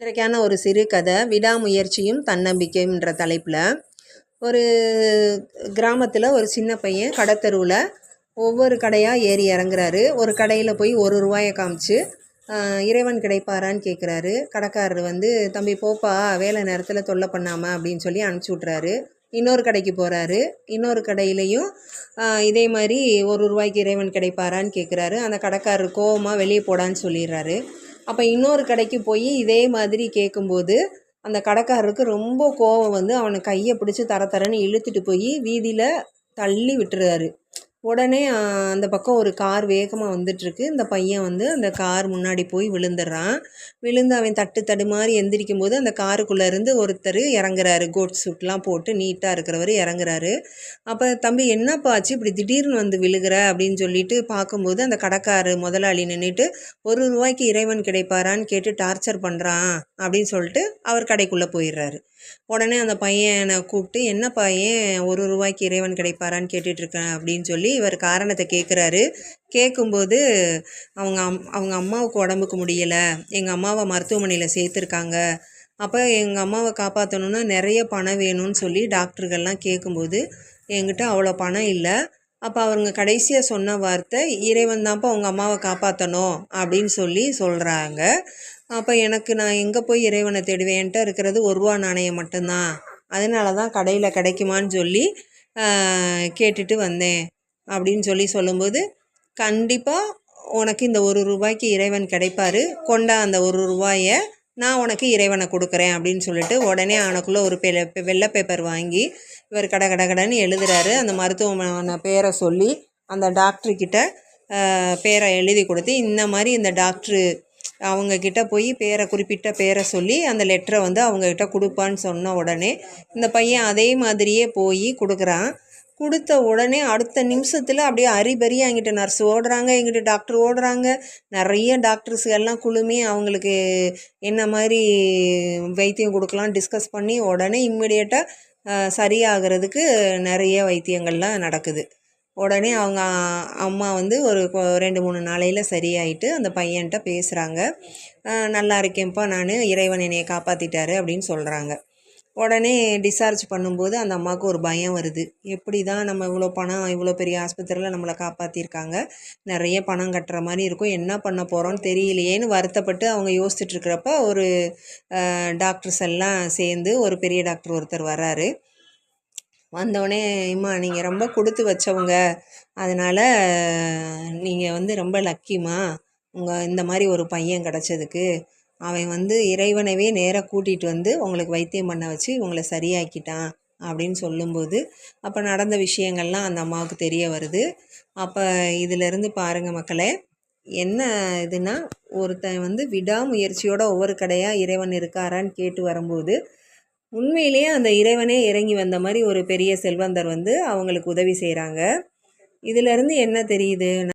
இன்றைக்கான ஒரு சிறு கதை விடாமுயற்சியும் தன்னம்பிக்கையும்ன்ற தலைப்பில் ஒரு கிராமத்தில் ஒரு சின்ன பையன் கடத்தெருவில் ஒவ்வொரு கடையாக ஏறி இறங்குறாரு. ஒரு கடையில் போய் ₹1 காமிச்சு இறைவன் கிடைப்பாரான்னு கேட்குறாரு. கடைக்காரர் வந்து தம்பி போப்பா வேலை நேரத்தில் தொல்லை பண்ணாமல் அப்படின்னு சொல்லி அனுப்பிச்சி விட்றாரு. இன்னொரு கடைக்கு போகிறாரு. இன்னொரு கடையிலையும் இதே மாதிரி ₹1 இறைவன் கிடைப்பாரான்னு கேட்குறாரு. அந்த கடைக்காரர் கோவமாக வெளியே போடான்னு சொல்லிடுறாரு. அப்போ இன்னொரு கடைக்கு போய் இதே மாதிரி கேட்கும்போது அந்த கடைக்காரருக்கு ரொம்ப கோவம் வந்து அவனை கையை பிடிச்சி தரன்னு இழுத்துட்டு போய் வீதியில் தள்ளி விட்டுறாரு. உடனே அந்த பக்கம் ஒரு கார் வேகமாக வந்துட்டுருக்கு. இந்த பையன் வந்து அந்த கார் முன்னாடி போய் விழுந்துடுறான். விழுந்து அவன் தடுமாறி எந்திரிக்கும் போது அந்த காருக்குள்ளேருந்து ஒருத்தர் இறங்குறாரு. கோட் சூட்லாம் போட்டு நீட்டாக இருக்கிறவர் இறங்குறாரு. அப்போ தம்பி என்னப்பா ஆச்சு இப்படி திடீர்னு வந்து விழுகிற அப்படின்னு சொல்லிட்டு பார்க்கும்போது அந்த கடைக்காரு முதலாளி நின்றுட்டு ₹1 இறைவன் கிடைப்பாரான்னு கேட்டு டார்ச்சர் பண்ணுறான் அப்படின்னு சொல்லிட்டு அவர் கடைக்குள்ளே போயிடுறாரு. உடனே அந்த பையனை கூப்பிட்டு என்னப்பா ஏன் ₹1 இறைவன் கிடைப்பாரான்னு கேட்டுட்ருக்கேன் அப்படின்னு சொல்லி இவர் காரணத்தை கேட்குறாரு. கேட்கும்போது அவங்க அம்மாவுக்கு உடம்புக்கு முடியலை, எங்கள் அம்மாவை மருத்துவமனையில் சேர்த்துருக்காங்க, அப்போ எங்கள் அம்மாவை காப்பாற்றணுன்னா நிறைய பணம் வேணும்னு சொல்லி டாக்டர்கள்லாம் கேட்கும்போது என்கிட்ட அவ்வளோ பணம் இல்லை. அப்போ அவங்க கடைசியாக சொன்ன வார்த்தை இறைவன் தான்ப்பா உங்கள் அம்மாவை காப்பாற்றணும் அப்படின்னு சொல்லி சொல்கிறாங்க. அப்போ நான் எங்கே போய் இறைவனை தேடுவேன், என்கிட்ட இருக்கிறது ₹1 நாணயம் மட்டும்தான், அதனால தான் கடையில் கிடைக்குமான்னு சொல்லி கேட்டுட்டு வந்தேன் அப்படின்னு சொல்லும்போது கண்டிப்பாக உனக்கு இந்த ₹1 இறைவன் கிடைப்பார், கொண்டா அந்த ₹1 நான் உனக்கு இறைவனை கொடுக்குறேன் அப்படின்னு சொல்லிட்டு உடனே அவனுக்குள்ளே ஒரு வெள்ளை பேப்பர் வாங்கி இவர் கடன்னு எழுதுறாரு. அந்த மருத்துவமனை பேரை சொல்லி அந்த டாக்டர்கிட்ட பேரை எழுதி கொடுத்து இந்த மாதிரி இந்த டாக்டரு அவங்கக்கிட்ட போய் குறிப்பிட்ட பேரை சொல்லி அந்த லெட்டரை வந்து அவங்கக்கிட்ட கொடுப்பான்னு சொன்ன உடனே இந்த பையன் அதே மாதிரியே போய் கொடுக்குறான். கொடுத்த உடனே அடுத்த நிமிஷத்தில் அப்படியே அரிபரி என்கிட்ட நர்ஸ் ஓடுறாங்க, எங்கிட்ட டாக்டர் ஓடுறாங்க. நிறைய டாக்டர்ஸ் எல்லாம் குழுமி அவங்களுக்கு என்ன மாதிரி வைத்தியம் கொடுக்கலாம் டிஸ்கஸ் பண்ணி உடனே இம்மிடியேட்டாக சரியாகிறதுக்கு நிறைய வைத்தியங்கள்லாம் நடக்குது. உடனே அவங்க அம்மா வந்து ஒரு 2-3 நாளையில் சரியாயிட்டு அந்த பையன்கிட்ட பேசுகிறாங்க. நல்லா இருக்கேன்ப்பா, நான் இறைவன் என்னையை காப்பாற்றிட்டாரு அப்படின்னு சொல்கிறாங்க. உடனே டிஸ்சார்ஜ் பண்ணும்போது அந்த அம்மாவுக்கு ஒரு பயம் வருது. எப்படி தான் நம்ம இவ்வளோ பணம் இவ்வளோ பெரிய ஆஸ்பத்திரியில் நம்மளை காப்பாற்றிருக்காங்க, நிறைய பணம் கட்டுற மாதிரி இருக்கும், என்ன பண்ண போகிறோன்னு தெரியலையேன்னு வருத்தப்பட்டு அவங்க யோசிச்சுட்ருக்கிறப்ப ஒரு டாக்டர்ஸ் எல்லாம் சேர்ந்து ஒரு பெரிய டாக்டர் ஒருத்தர் வர்றாரு. வந்தோடனே அம்மா நீங்கள் ரொம்ப கொடுத்து வச்சவங்க, அதனால் நீங்கள் வந்து ரொம்ப லக்கிம்மா, இந்த மாதிரி ஒரு பையன் கிடச்சதுக்கு. அவன் வந்து இறைவனவே நேராக கூட்டிகிட்டு வந்து உங்களுக்கு வைத்தியம் பண்ண வச்சு உங்களை சரியாக்கிட்டான் அப்படின்னு சொல்லும்போது அப்போ நடந்த விஷயங்கள்லாம் அந்த அம்மாவுக்கு தெரிய வருது. அப்போ இதிலேருந்து பாருங்கள் மக்களே, என்ன இதுனா ஒருத்தன் வந்து விடாமுயற்சியோட ஒவ்வொரு கடையாக இறைவன் இருக்காரான்னு கேட்டு வரும்போது உண்மையிலேயே அந்த இறைவனே இறங்கி வந்த மாதிரி ஒரு பெரிய செல்வந்தர் வந்து அவங்களுக்கு உதவி செய்கிறாங்க. இதிலேருந்து என்ன தெரியுது?